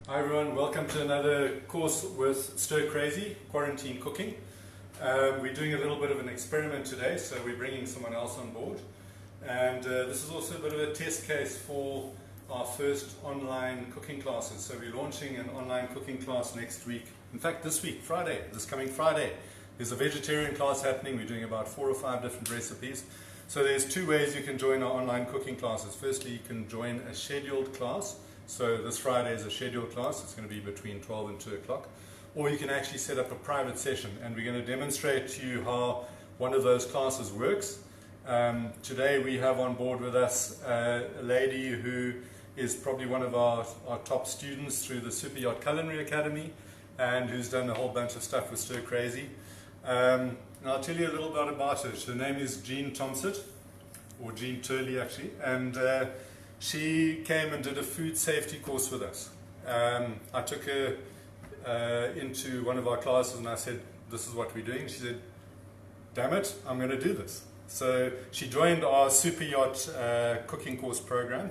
Hi everyone, welcome to another course with Stir Crazy, Quarantine Cooking. We're doing a little bit of an experiment today, so we're bringing someone else on board. And this is also a bit of a test case for our first online cooking classes. So we're launching an online cooking class next week. In fact, this week, Friday, this coming Friday, there's a vegetarian class happening. We're doing about 4 or 5 different recipes. So there's 2 ways you can join our online cooking classes. Firstly, you can join a scheduled class. So this Friday is a scheduled class. It's going to be between 12 and 2 o'clock. Or you can actually set up a private session, and we're going to demonstrate to you how one of those classes works. Today we have on board with us a lady who is probably one of our top students through the Super Yacht Culinary Academy, and who's done a whole bunch of stuff with Stir Crazy. And I'll tell you a little bit about her. Her name is Jean Thompson, or Jean Turley actually, and she came and did a food safety course with us. I took her into one of our classes and I said, this is what we're doing. She said, damn it, I'm going to do this. So she joined our Super Yacht cooking course program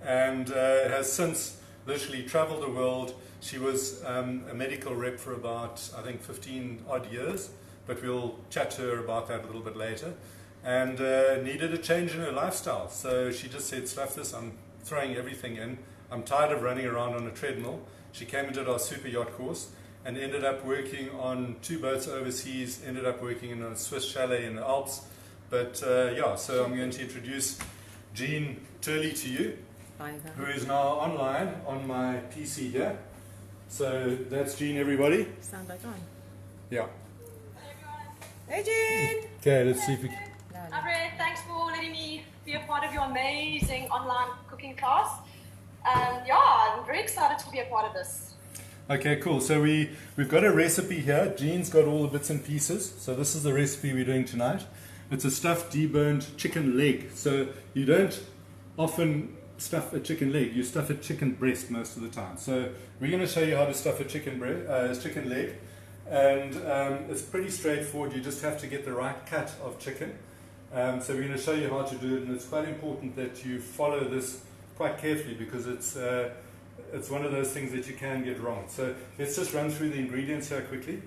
and has since literally traveled the world. She was a medical rep for about, I think, 15 odd years, but we'll chat to her about that a little bit later. And needed a change in her lifestyle. So she just said, stuff this, I'm throwing everything in. I'm tired of running around on a treadmill. She came and did our Super Yacht course and ended up working on 2 boats overseas, ended up working in a Swiss chalet in the Alps. But yeah, so I'm going to introduce Jean Turley to you, who is now online on my PC here. So that's Jean, everybody. Sound back on. Yeah. Hey Jean! Okay, let's see if we can. Alright, thanks for letting me be a part of your amazing online cooking class. Yeah, I'm very excited to be a part of this. Okay, cool. So we've got a recipe here. Jean's got all the bits and pieces. So this is the recipe we're doing tonight. It's a stuffed deboned chicken leg. So you don't often stuff a chicken leg. You stuff a chicken breast most of the time. So we're going to show you how to stuff a chicken leg. And it's pretty straightforward. You just have to get the right cut of chicken. So we're going to show you how to do it, and it's quite important that you follow this quite carefully because it's one of those things that you can get wrong. So let's just run through the ingredients here quickly.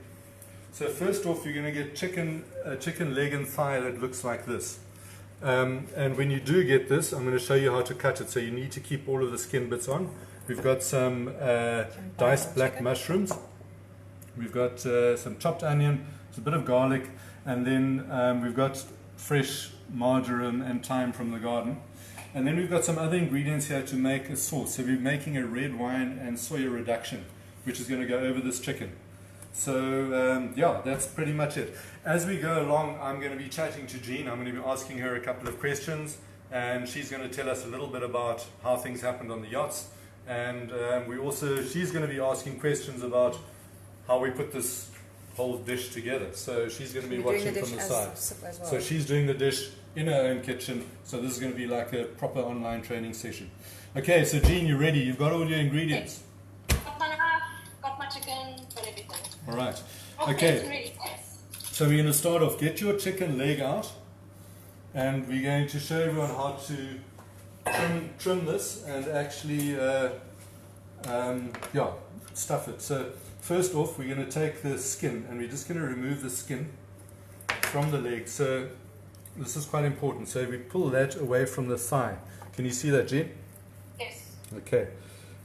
So first off, you're going to get a chicken leg and thigh that looks like this. And when you do get this, I'm going to show you how to cut it. So you need to keep all of the skin bits on. We've got some diced black mushrooms. We've got some chopped onion, a bit of garlic, and then we've got fresh marjoram and thyme from the garden. And then we've got some other ingredients here to make a sauce. So we're making a red wine and soya reduction, which is going to go over this chicken. So yeah, that's pretty much it. As we go along, I'm going to be chatting to Jean. I'm going to be asking her a couple of questions, and she's going to tell us a little bit about how things happened on the yachts. And she's going to be asking questions about how we put this whole dish together. So she's going to be watching from the side. Well. So she's doing the dish in her own kitchen. So this is going to be like a proper online training session. Okay, so Jean, you ready? You've got all your ingredients. Got my knife, got my chicken, got everything. All right. Okay. So we're going to start off. Get your chicken leg out, and we're going to show everyone how to trim this and actually stuff it. So first off, we're going to take the skin, and we're just going to remove the skin from the leg. So this is quite important. So we pull that away from the thigh. Can you see that, Jean? Yes. Okay.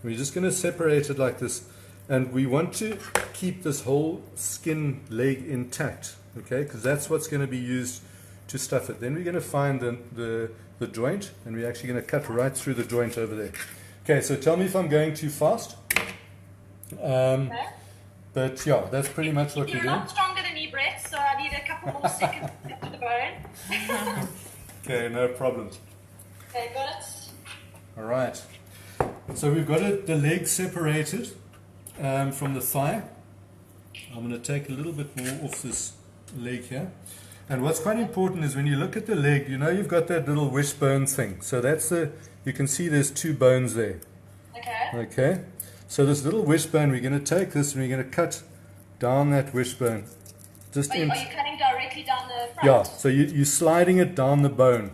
We're just going to separate it like this. And we want to keep this whole skin leg intact, okay? Because that's what's going to be used to stuff it. Then we're going to find the joint, and we're actually going to cut right through the joint over there. Okay, so tell me if I'm going too fast. Okay. But yeah, that's pretty much what we're You're doing. a lot stronger than me, Brett, so I need a couple more seconds to get to the bone. Okay, no problem. Okay, got it. All right. So we've got the leg separated from the thigh. I'm going to take a little bit more off this leg here. And what's quite important is when you look at the leg, you know you've got that little wishbone thing. So that's you can see there's 2 bones there. Okay. Okay. So this little wishbone, we're going to take this and we're going to cut down that wishbone. Are you cutting directly down the front? Yeah, so you're sliding it down the bone.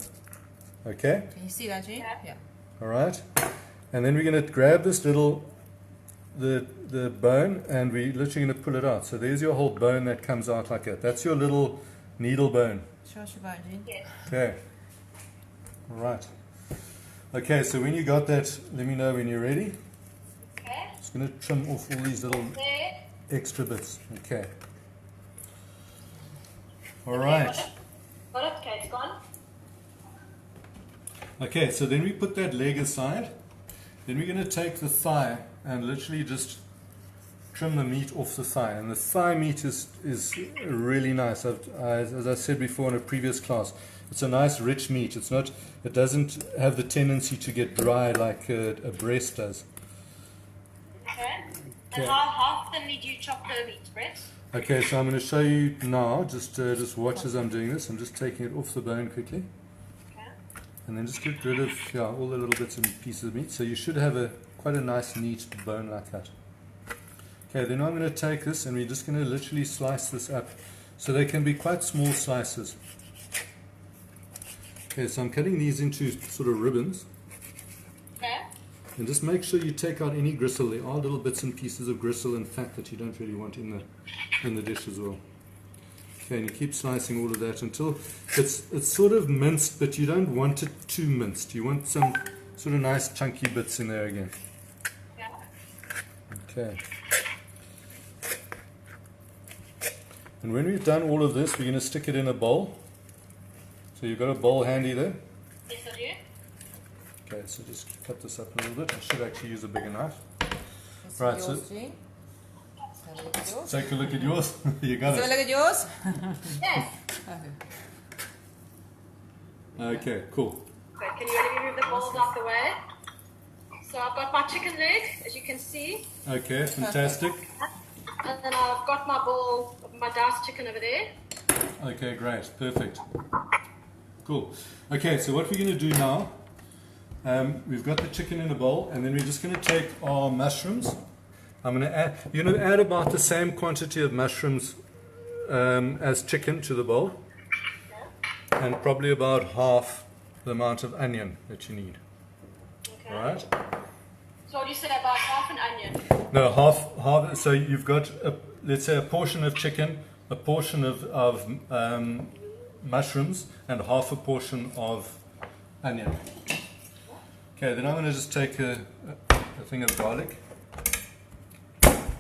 Okay? Can you see that, Jean? Yeah. Yeah. All right. And then we're going to grab this little the bone, and we're literally going to pull it out. So there's your whole bone that comes out like that. That's your little needle bone. Show us your bone, Jean. Yes. Okay. All right. Okay, so when you got that, let me know when you're ready. Okay. Just going to trim off all these little There. extra bits. Okay. All Okay, right. got it? Got it? Okay, it's gone. Okay, so then we put that leg aside. Then we're going to take the thigh and literally just trim the meat off the thigh. And the thigh meat is really nice. As I said before in a previous class, it's a nice rich meat. It doesn't have the tendency to get dry like a breast does. Okay. Okay. And how thinly do you chop the meat, Brett? Okay, so I'm going to show you now. Just watch as I'm doing this. I'm just taking it off the bone quickly. Okay. And then just get rid of all the little bits and pieces of meat. So you should have quite a nice neat bone like that. Okay, then I'm going to take this and we're just going to literally slice this up. So they can be quite small slices. Okay, so I'm cutting these into sort of ribbons. Okay. And just make sure you take out any gristle. There are little bits and pieces of gristle and fat that you don't really want in the dish as well. Okay, and you keep slicing all of that until it's sort of minced, but you don't want it too minced. You want some sort of nice chunky bits in there again. Yeah. Okay. And when we've done all of this, we're going to stick it in a bowl. So you've got a bowl handy there. Yes, I do. Okay, so just cut this up a little bit. I should actually use a bigger knife. Let's Right, see so- yours, Jean. Let's have a look at yours. Take a look at yours. You got Let's have a it. look at yours. Yes. Okay, cool. Okay, can you let me move the balls out the way? So I've got my chicken leg, as you can see. Okay, fantastic. And then I've got my bowl of my diced chicken over there. Okay, great. Perfect. Cool. Okay, so what we're going to do now, we've got the chicken in a bowl, and then we're just going to take our mushrooms. You're going to add about the same quantity of mushrooms as chicken to the bowl, and probably about half the amount of onion that you need. Okay. All right? So what do you say about half an onion? No, half. So you've got, let's say, a portion of chicken, a portion of mushrooms, and half a portion of onion. Okay, then I'm going to just take a thing of garlic,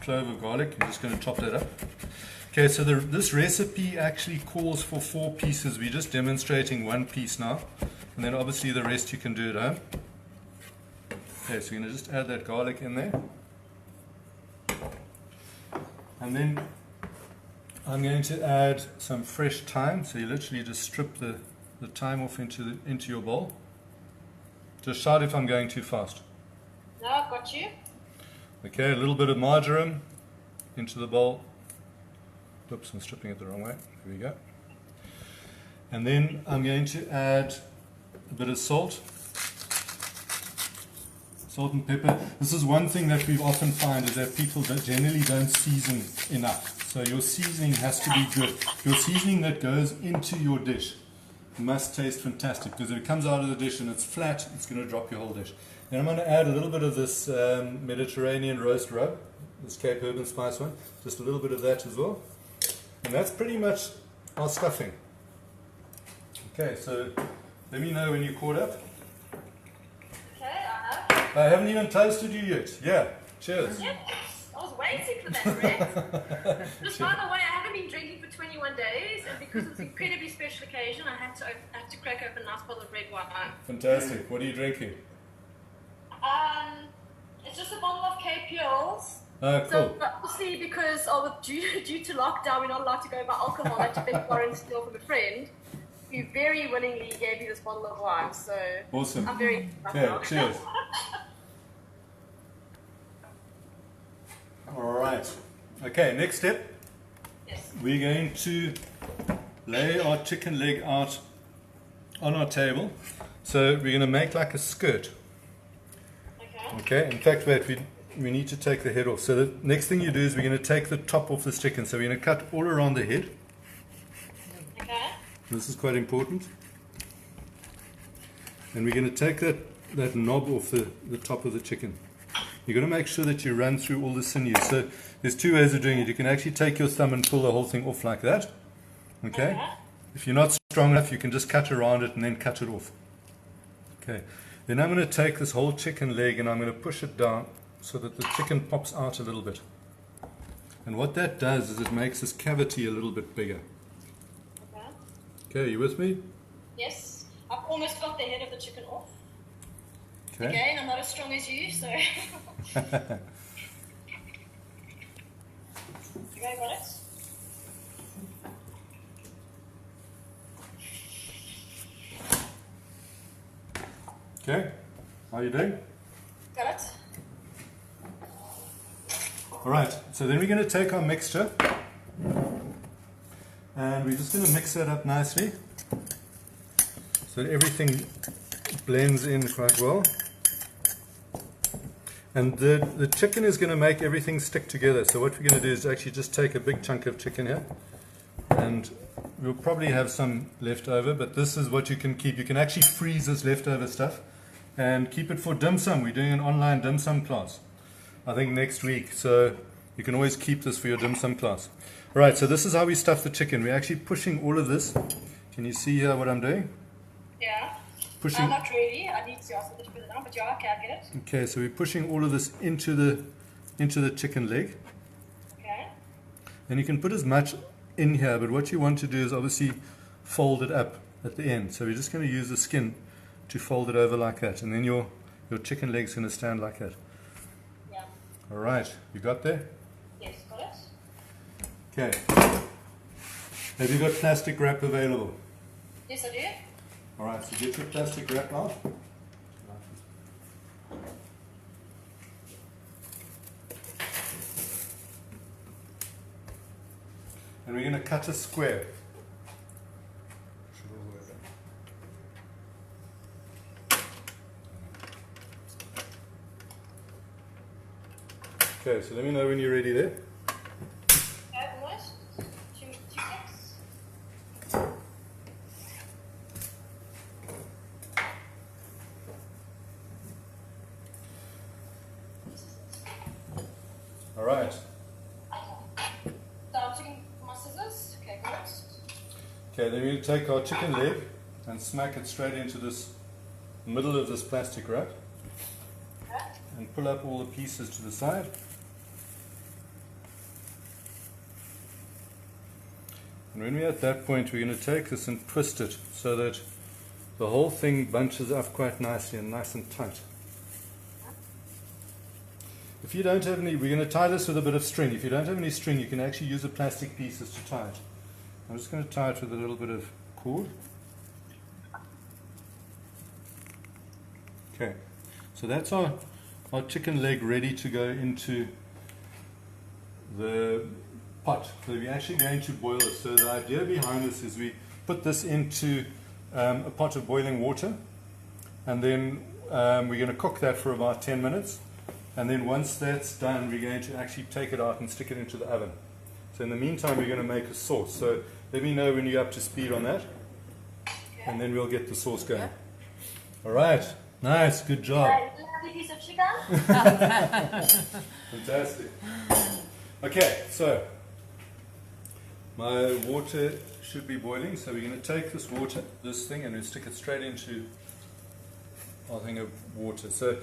clove of garlic. I'm just going to chop that up. Okay, so this recipe actually calls for 4 pieces. We're just demonstrating 1 piece now, and then obviously the rest you can do at home. Okay, so you're going to just add that garlic in there. And then I'm going to add some fresh thyme. So you literally just strip the thyme off into your bowl. Just shout if I'm going too fast. No, I've got you. Okay, a little bit of marjoram into the bowl. Oops, I'm stripping it the wrong way. There we go. And then I'm going to add a bit of salt. Salt and pepper. This is one thing that we often find is that people that generally don't season enough. So your seasoning has to be good. Your seasoning that goes into your dish must taste fantastic, because if it comes out of the dish and it's flat, it's going to drop your whole dish. Then I'm going to add a little bit of this Mediterranean roast rub, this Cape Herb and Spice one, just a little bit of that as well. And that's pretty much our stuffing. Okay, so let me know when you're caught up. Okay, I have. I haven't even toasted you yet. Yeah, cheers. Yes, I was waiting for that, Brett. Just by the way, I haven't been drinking for 21 days, and because it's an incredibly special occasion, I had to crack open a nice bottle of red wine. Fantastic. What are you drinking? It's just a bottle of Cape Hills. Oh, cool. So obviously, because due to lockdown, we're not allowed to go buy alcohol. I had to beg foreign steal from a friend who very willingly gave me this bottle of wine. So Awesome. I'm very Okay, cheers. All right. Okay, next step. Yes. We're going to lay our chicken leg out on our table. So we're going to make like a skirt. Okay. Okay, in fact, wait, we need to take the head off. So the next thing you do is we're going to take the top off this chicken. So we're going to cut all around the head. Okay. This is quite important. And we're going to take that knob off the top of the chicken. you've got to make sure that you run through all the sinews. So there's two ways of doing it. You can actually take your thumb and pull the whole thing off like that. Okay? If you're not strong enough, you can just cut around it and then cut it off. Okay. Then I'm going to take this whole chicken leg and I'm going to push it down so that the chicken pops out a little bit. And what that does is it makes this cavity a little bit bigger. Okay, you with me? Yes. I've almost got the head of the chicken off. Okay. Again, I'm not as strong as you, so. Okay, got it? Okay, how are you doing? Got it? Alright, so then we're going to take our mixture and we're just going to mix that up nicely so that everything blends in quite well. And the chicken is going to make everything stick together. So what we're going to do is actually just take a big chunk of chicken here, and we'll probably have some left over, but this is what you can keep. You can actually freeze this leftover stuff and keep it for dim sum. We're doing an online dim sum class, I think next week, so you can always keep this for your dim sum class. Alright, so this is how we stuff the chicken. We're actually pushing all of this. Can you see here what I'm doing? Yeah. Pushing. I'm not ready. I need to ask a little further down, but yeah, okay, I get it. Okay, so we're pushing all of this into the chicken leg. Okay. And you can put as much in here, but what you want to do is obviously fold it up at the end. So we're just going to use the skin to fold it over like that, and then your chicken leg's going to stand like that. Yeah. All right, you got there? Yes, got it. Okay. Have you got plastic wrap available? Yes, I do. All right, so get your plastic wrap out. And we're going to cut a square. Okay, so let me know when you're ready there. Almost. Two ticks. All right. So I'm taking my scissors. Okay, got it. Okay, then we'll take our chicken leg and smack it straight into this middle of this plastic wrap Okay. and pull up all the pieces to the side. And when we're at that point, we're going to take this and twist it so that the whole thing bunches up quite nicely and nice and tight. If you don't have any, we're going to tie this with a bit of string. If you don't have any string, you can actually use the plastic pieces to tie it. I'm just going to tie it with a little bit of cord. Okay, so that's our chicken leg ready to go into the pot. So we're actually going to boil it. So the idea behind this is we put this into a pot of boiling water, and then we're going to cook that for about 10 minutes. And then once that's done, we're going to actually take it out and stick it into the oven. So in the meantime, we're going to make a sauce. So let me know when you're up to speed on that, and then we'll get the sauce going. All right. Nice. Good job. Lovely piece of chicken. Fantastic. Okay, so my water should be boiling. So we're going to take this thing, and we'll stick it straight into our thing of water. So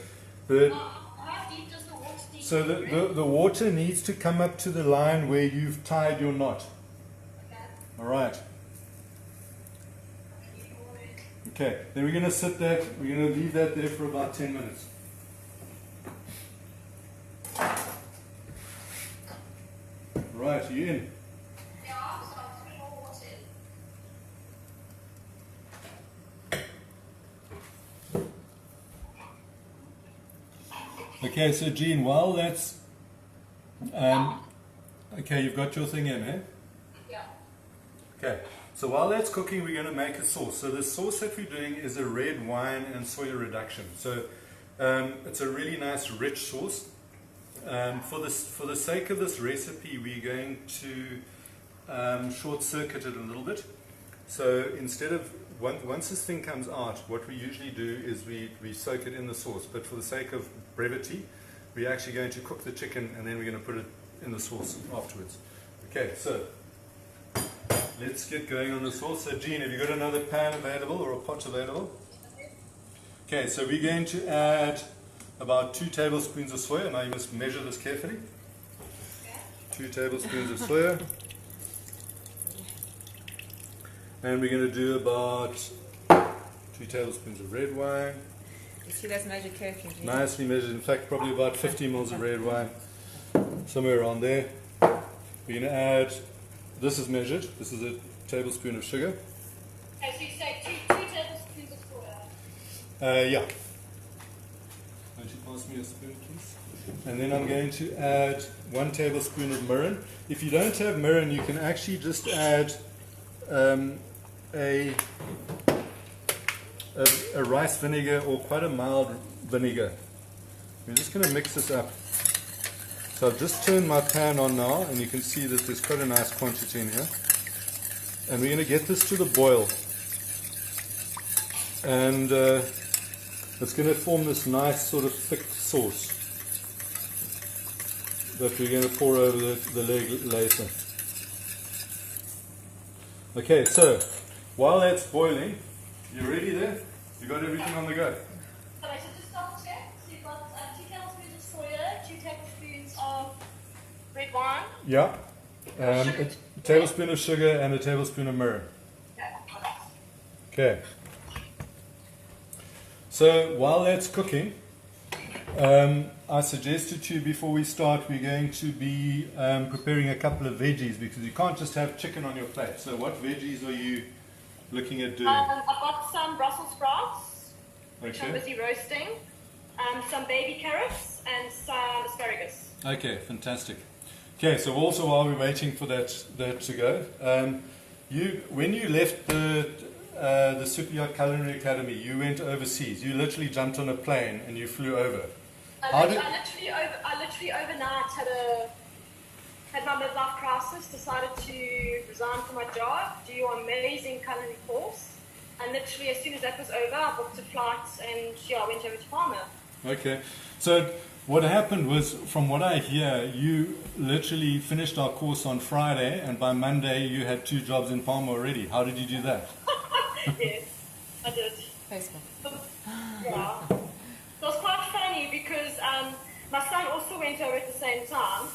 How deep does the water need So to be? the water needs to come up to the line where you've tied your knot. Okay. All right. Okay, then we're going to sit there, we're going to leave that there for about 10 minutes. Right, are you in? Yeah, so I'm putting more water in. Okay, so Jean, while that's... okay, you've got your thing in, eh? Yeah. Okay, so while that's cooking, we're going to make a sauce. So the sauce that we're doing is a red wine and soya reduction. So it's a really nice, rich sauce. For the sake of this recipe, we're going to short circuit it a little bit. So instead of, once this thing comes out, what we usually do is we soak it in the sauce. But for the sake of brevity, we're actually going to cook the chicken and then we're going to put it in the sauce afterwards. Okay, so let's get going on the sauce. So Jean, have you got another pan available or a pot available? Okay, so we're going to add about 2 tablespoons of soya. Now you must measure this carefully. 2 tablespoons of soya. And we're going to do about 2 tablespoons of red wine. You see that's measured carefully. Nicely measured. In fact, probably about 50 ml of red wine. Somewhere around there. We're going to add, this is measured, this is a tablespoon of sugar. Okay, so you say 2 tablespoons of soya. Yeah. Won't you pass me a spoon, please? And then I'm going to add 1 tablespoon of mirin. If you don't have mirin, you can actually just add a rice vinegar or quite a mild vinegar. We're just going to mix this up. So I've just turned my pan on now, and you can see that there's quite a nice quantity in here. And we're going to get this to the boil. And it's going to form this nice sort of thick sauce that we're going to pour over the leg later. Okay, so while that's boiling, you ready there? You got everything on the go? Okay, so just double check. So you've got 2 tablespoons of soya, 2 tablespoons of red wine. Yeah. A tablespoon of sugar and a tablespoon of mirin. Okay. So while that's cooking, I suggested to you before we start, we're going to be preparing a couple of veggies because you can't just have chicken on your plate. So what veggies are you looking at doing? I've got some Brussels sprouts, which I'm Okay. busy roasting, some baby carrots, and some asparagus. Okay, fantastic. Okay, so also while we're waiting for that to go, when you left the Super Yacht Culinary Academy, you went overseas. You literally jumped on a plane and you flew over. I literally overnight had my midlife crisis, decided to resign from my job, do your amazing culinary course, and literally as soon as that was over, I booked a flight and I went over to Palma. Okay, so what happened was, from what I hear, you literally finished our course on Friday, and by Monday you had 2 jobs in Palma already. How did you do that? Yes, I did. Facebook. Yeah. It was quite funny because my son also went over at the same time.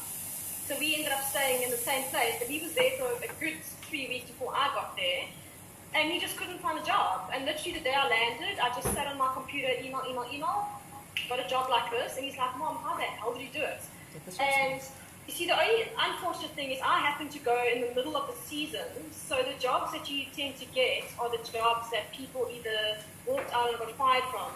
So we ended up staying in the same place, but he was there for a good 3 weeks before I got there. And he just couldn't find a job. And literally the day I landed, I just sat on my computer, email, got a job like this. And he's like, Mom, how the hell did you do it? And you see, the only unfortunate thing is I happened to go in the middle of the season. So the jobs that you tend to get are the jobs that people either walked out and got fired from.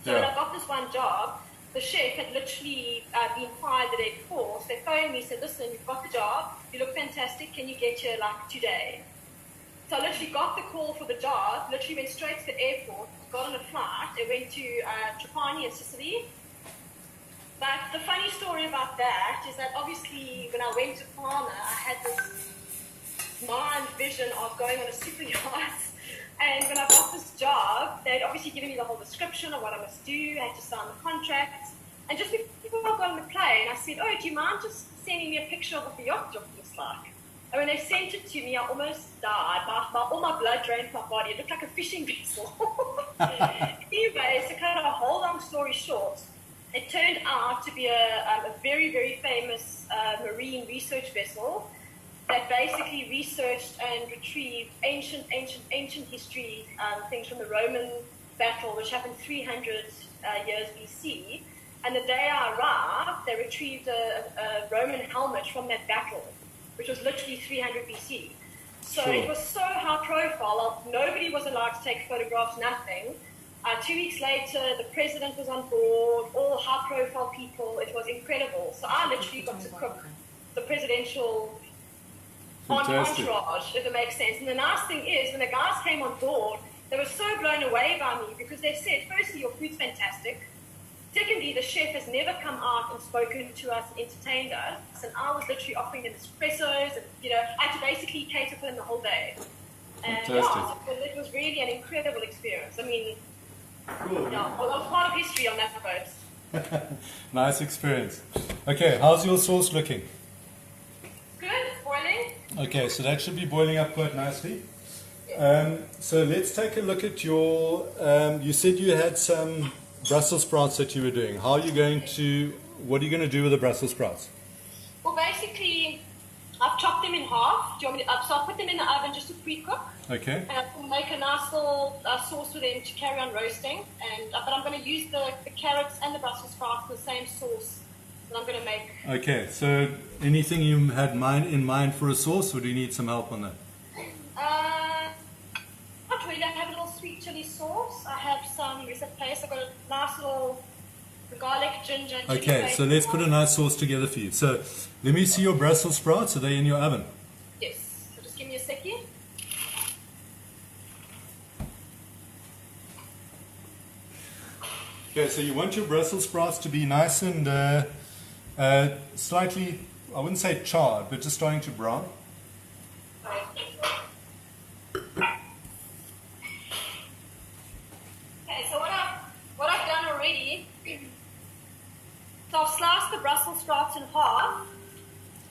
So when I got this one job, the chef had literally been fired the day before. So they phoned me and said, listen, you've got the job, you look fantastic, can you get here like today? So I literally got the call for the job, literally went straight to the airport, got on a flight, and went to Trapani in Sicily. But the funny story about that is that obviously when I went to Palma, I had this mind vision of going on a super yacht. And when I got this job, they'd obviously given me the whole description of what I must do. I had to sign the contract. And just before I got on the plane, I said, oh, do you mind just sending me a picture of what the yacht looks like? And when they sent it to me, I almost died. All my blood drained my body. It looked like a fishing vessel. Anyway, to cut a whole long story short, it turned out to be a very, very famous marine research vessel that basically researched and retrieved ancient history, things from the Roman battle, which happened 300 years BC. And the day I arrived, they retrieved a Roman helmet from that battle, which was literally 300 BC. So it was so high profile, nobody was allowed to take photographs, nothing. 2 weeks later, the president was on board, all high profile people, it was incredible. So I literally got to cook the presidential entourage, if it makes sense. And the nice thing is, when the guys came on board, they were so blown away by me because they said, firstly, your food's fantastic. Secondly, the chef has never come out and spoken to us, entertained us. And I was literally offering them espressos, and I had to basically cater for them the whole day. And so it was really an incredible experience. I mean, it was part of history on that boat. Nice experience. Okay, how's your sauce looking? Good, it's boiling. Okay, so that should be boiling up quite nicely. So let's take a look at your, you said you had some Brussels sprouts that you were doing. How are you going to, what are you going to do with the Brussels sprouts? Well, basically, I've chopped them in half. Do you want me to, so I'll put them in the oven just to pre-cook. Okay. And I'll make a nice little sauce for them to carry on roasting. And but I'm going to use the carrots and the Brussels sprouts in the same sauce that I'm going to make. Okay, so anything you had in mind for a sauce, or do you need some help on that? Not really. I have a little sweet chili sauce. I have some recipe paste. I've got a nice little garlic, ginger, chili Okay, paste. so let's put a nice sauce together for you. So let me see your Brussels sprouts. Are they in your oven? Yes. So just give me a second. Okay, so you want your Brussels sprouts to be nice and slightly, I wouldn't say charred, but just starting to brown. Okay, so what I've done already, so I've sliced the Brussels sprouts in half,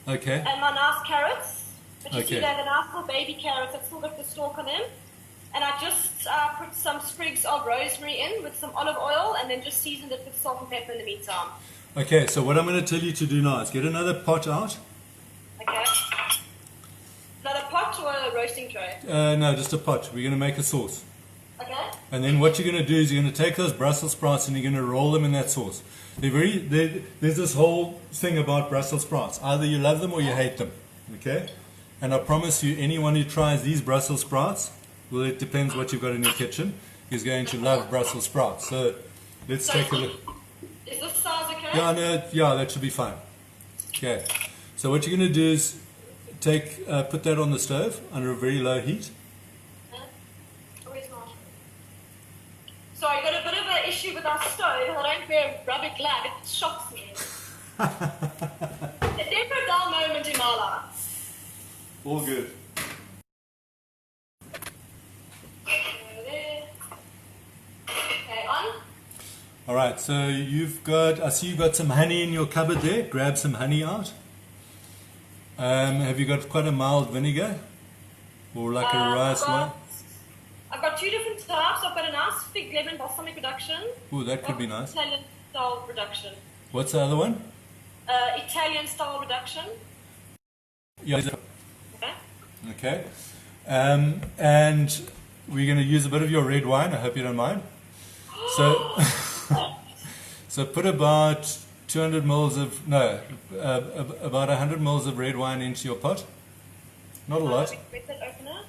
Okay. and my nice carrots. But you see Okay. they're the nice little baby carrots that still got the stalk on them. And I just put some sprigs of rosemary in with some olive oil, and then just seasoned it with salt and pepper in the meantime. Okay, so what I'm going to tell you to do now is get another pot out. Okay. Another pot or a roasting tray? No, just a pot. We're going to make a sauce. Okay. And then what you're going to do is you're going to take those Brussels sprouts and you're going to roll them in that sauce. There's this whole thing about Brussels sprouts. Either you love them or you hate them. Okay? And I promise you, anyone who tries these Brussels sprouts, well, it depends what you've got in your kitchen, is going to love Brussels sprouts. So let's take a look. Is this size okay? Yeah, no, yeah, that should be fine. Okay. So what you're going to do is put that on the stove under a very low heat. Where's my... Sorry, got a bit of an issue with our stove. I don't wear rubber glove. It shocks me. It's never a dull moment in my life. All good. Okay, on. All right, so I see you've got some honey in your cupboard there. Grab some honey out. Have you got quite a mild vinegar? Or like a rice wine? I've got two different types. I've got a nice fig lemon balsamic reduction. Ooh, that could be nice. Italian style reduction. What's the other one? Italian style reduction. Yeah. Okay. Okay. And we're going to use a bit of your red wine. I hope you don't mind. So, so put about 200 mils of, no, about 100 mils of red wine into your pot. Not a lot. Opener.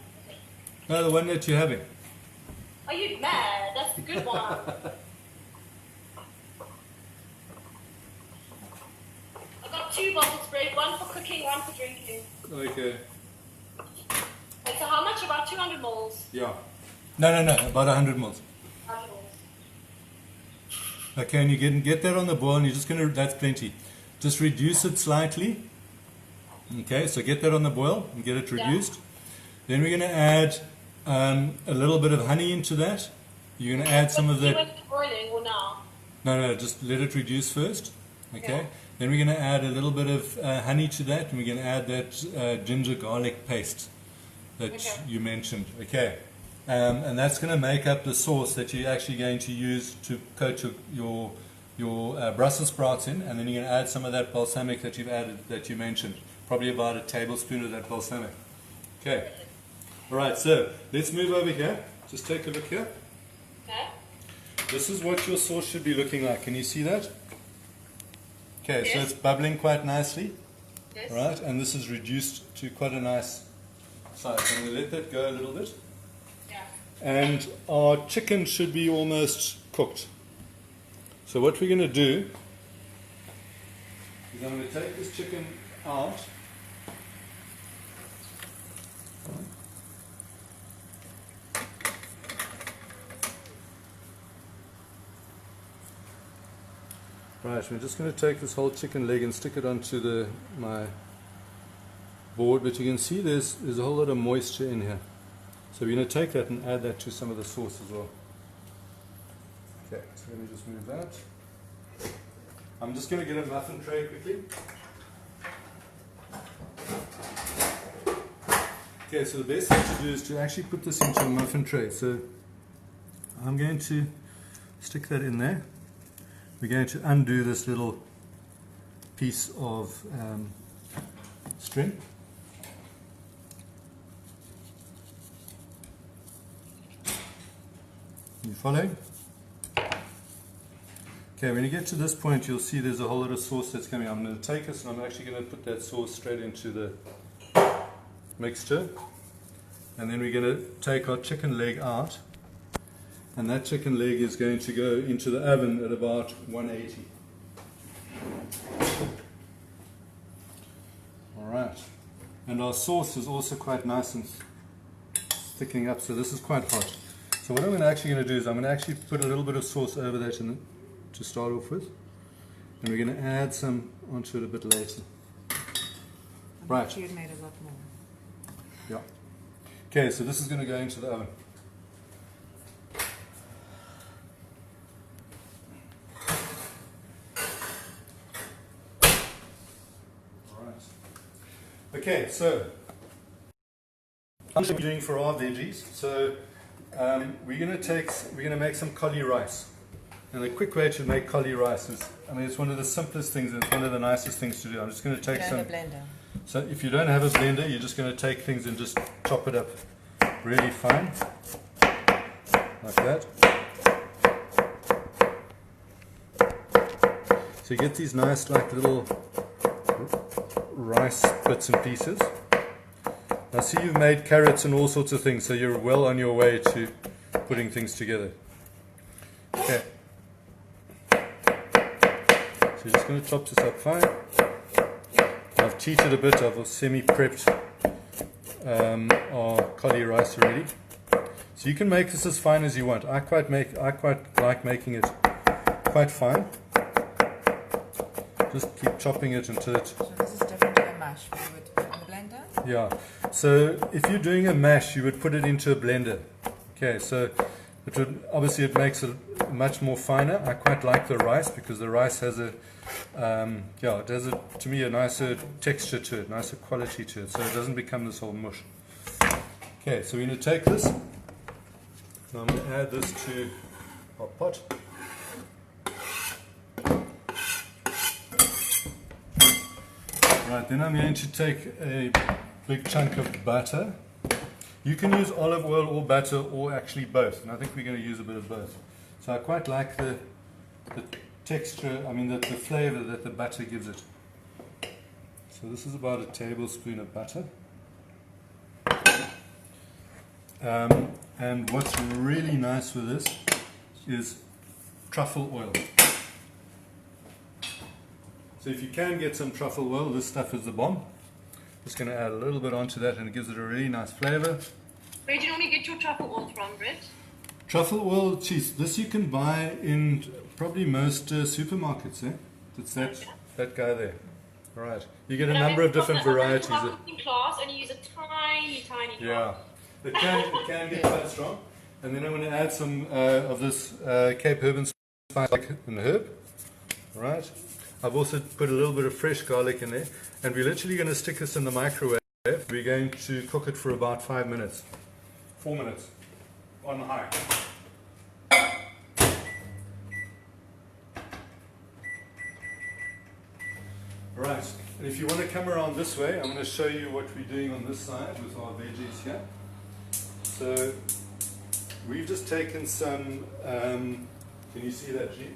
No, the one that you're having. Are you mad? That's the good one. I've got two bottles, Greg. One for cooking, one for drinking. Okay. Okay, so how much? About 200 mils. Yeah. No, about 100 mils. 100 mils. Okay, and you get that on the boil, and you're just going to, that's plenty. Just reduce it slightly. Okay, so get that on the boil and get it reduced. Yeah. Then we're going to add a little bit of honey into that. You're going to add some of that. Boiling or now? No, just let it reduce first. Okay. Yeah. Then we're going to add a little bit of honey to that, and we're going to add that ginger garlic paste that you mentioned. Okay. And that's going to make up the sauce that you're actually going to use to coat your Brussels sprouts in, and then you're going to add some of that balsamic that you've added that you mentioned. Probably about a tablespoon of that balsamic. Okay. All right, so let's move over here. Just take a look here. Okay. This is what your sauce should be looking like. Can you see that? Okay, Yes. so it's bubbling quite nicely. Yes. All right, and this is reduced to quite a nice size. I'm going to let that go a little bit. Yeah. And our chicken should be almost cooked. So what we're going to do is I'm going to take this chicken out. Right, we're just going to take this whole chicken leg and stick it onto my board, but you can see there's a whole lot of moisture in here. So we're going to take that and add that to some of the sauce as well. Okay, so let me just move that. I'm just going to get a muffin tray quickly. Okay, so the best thing to do is to actually put this into a muffin tray. So I'm going to stick that in there. We're going to undo this little piece of string. You following? Okay, when you get to this point, you'll see there's a whole lot of sauce that's coming. I'm going to take this and I'm actually going to put that sauce straight into the mixture. And then we're going to take our chicken leg out. And that chicken leg is going to go into the oven at about 180. Alright. And our sauce is also quite nice and thickening up, so this is quite hot. So what I'm actually going to do is I'm going to actually put a little bit of sauce over that to start off with. And we're going to add some onto it a bit later. Right. You'd made a lot more. Yeah. Okay, so this is going to go into the oven. Alright. Okay, so what we're doing for our veggies. So we're going to make some cauli rice. And the quick way to make cauli rice is, I mean, it's one of the simplest things and it's one of the nicest things to do. I'm just going to take some. A blender. So if you don't have a blender, you're just going to take things and just chop it up really fine, like that. So you get these nice, like little rice bits and pieces. I see you've made carrots and all sorts of things, so you're well on your way to putting things together. Okay. So you're just going to chop this up fine. I've cheated a bit. I've semi-prepped our cauli rice already. So you can make this as fine as you want. I quite like making it quite fine. Just keep chopping it until it. So this is different to a mash. We would put in the blender. Yeah. So if you're doing a mash, you would put it into a blender. Okay. So it would obviously it makes it much more finer. I quite like the rice because the rice has a it has to me a nicer texture to it, nicer quality to it, so it doesn't become this whole mush. Okay, so we're going to take this. Now I'm going to add this to our pot. Right, then I'm going to take a big chunk of butter. You can use olive oil or butter or actually both, and I think we're going to use a bit of both. So I quite like the texture, I mean the flavor that the butter gives it. So this is about a tablespoon of butter. And what's really nice with this is truffle oil. So if you can get some truffle oil, this stuff is the bomb. Just going to add a little bit onto that and it gives it a really nice flavor. Where do you normally get your truffle oil from, Brett? Truffle oil, geez, this you can buy in probably most supermarkets, eh? It's that guy there. All right. You get a number of different varieties. I'm in class and you use a tiny glass. Yeah. It can get quite strong. And then I'm going to add some of this Cape Herb and Spice and herb. All right. I've also put a little bit of fresh garlic in there. And we're literally going to stick this in the microwave. We're going to cook it for about 5 minutes. 4 minutes. On high. Right, and if you want to come around this way, I'm going to show you what we're doing on this side with our veggies here. So we've just taken some, can you see that, G?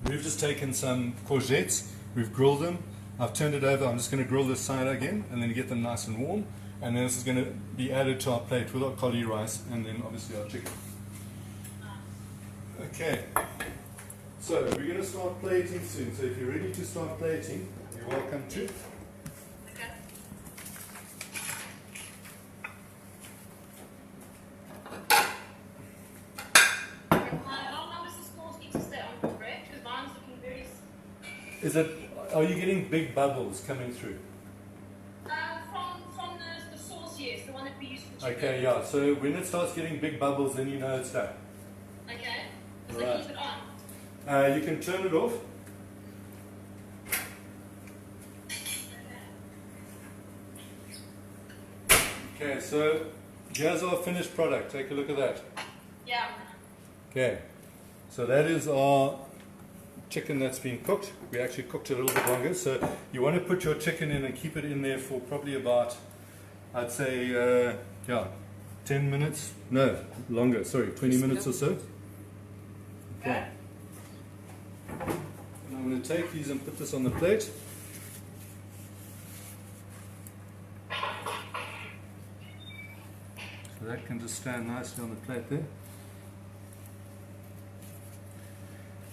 We've just taken some courgettes, we've grilled them, I've turned it over, I'm just going to grill this side again and then get them nice and warm. And then this is going to be added to our plate with our cauli rice and then obviously our chicken. Okay, so we're going to start plating soon. So if you're ready to start plating, you're welcome to. Okay. How long does this course need to stay on for, Brett? Because mine's looking very... Are you getting big bubbles coming through? From the sauce, yes, the one that we use for chicken. Okay, yeah, so when it starts getting big bubbles, then you know it's done. Okay. Does Right. that keep it on? You can turn it off, Okay, so here's our finished product. Take a look at that. Yeah. Okay, so that is our chicken that's been cooked. We actually cooked it a little bit longer. So you want to put your chicken in and keep it in there for probably about, I'd say, 10 minutes. No, longer. Sorry, 20 minutes or so. Okay. And I'm going to take these and put this on the plate. So that can just stand nicely on the plate there.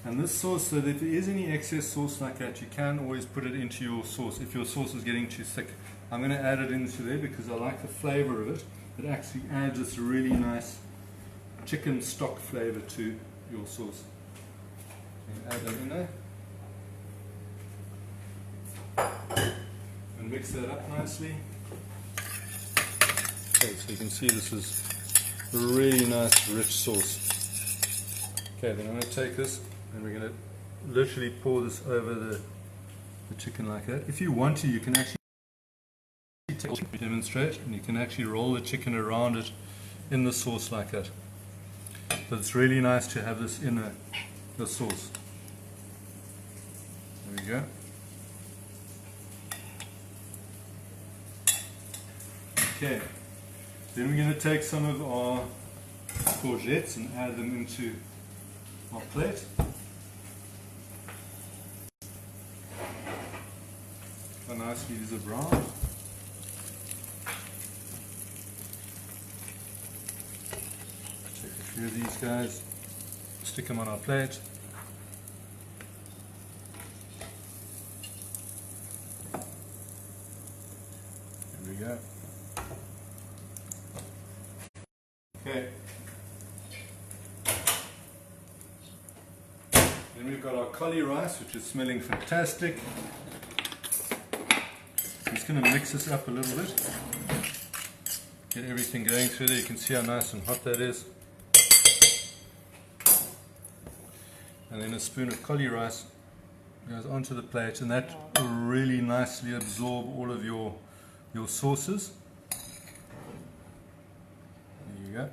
And this sauce, so that if there is any excess sauce like that, you can always put it into your sauce if your sauce is getting too thick. I'm going to add it into there because I like the flavor of it. It actually adds this really nice chicken stock flavor to your sauce. You can add that in there. And mix that up nicely. Okay, so you can see this is a really nice rich sauce. Okay, then I'm going to take this and we're going to literally pour this over the chicken like that. If you want to, you can actually demonstrate, and you can actually roll the chicken around it in the sauce like that. But it's really nice to have this in the sauce. There we go. Okay, then we're going to take some of our courgettes and add them into our plate. How nicely these are brown. Take a few of these guys, stick them on our plate. There we go. Okay. Then we've got our collie rice, which is smelling fantastic. I'm just going to mix this up a little bit. Get everything going through there. You can see how nice and hot that is. And then a spoon of collie rice goes onto the plate, and that will really nicely absorb all of your sauces. There you go.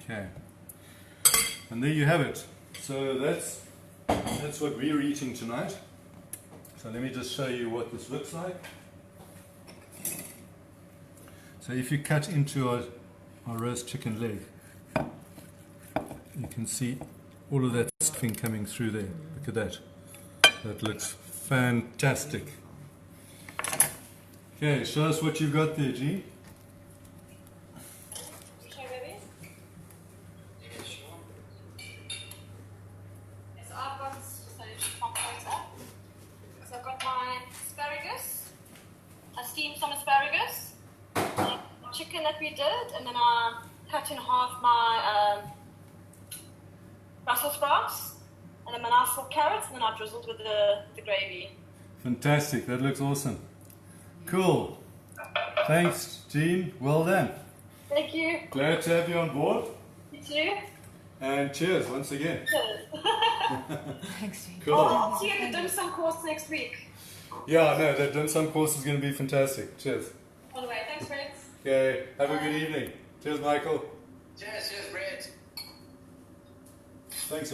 Okay. And there you have it. So that's what we're eating tonight. So let me just show you what this looks like. So if you cut into our roast chicken leg, you can see all of that stuffing coming through there. Look at that. That looks fantastic. Okay, show us what you've got there, G. Steamed some asparagus, chicken that we did, and then I cut in half my Brussels sprouts, and then my nice little carrots, and then I drizzled with the gravy. Fantastic, that looks awesome. Cool. Thanks, Jean. Well done. Thank you. Glad to have you on board. You too. And cheers once again. Cheers. Thanks, Jean. Cool. I'll see you at the dim sum course next week. Yeah, no, that dim sum course is going to be fantastic. Cheers. On the way. Thanks, friends. Okay, have a good evening. Cheers, Michael. Cheers, Brett. Thanks.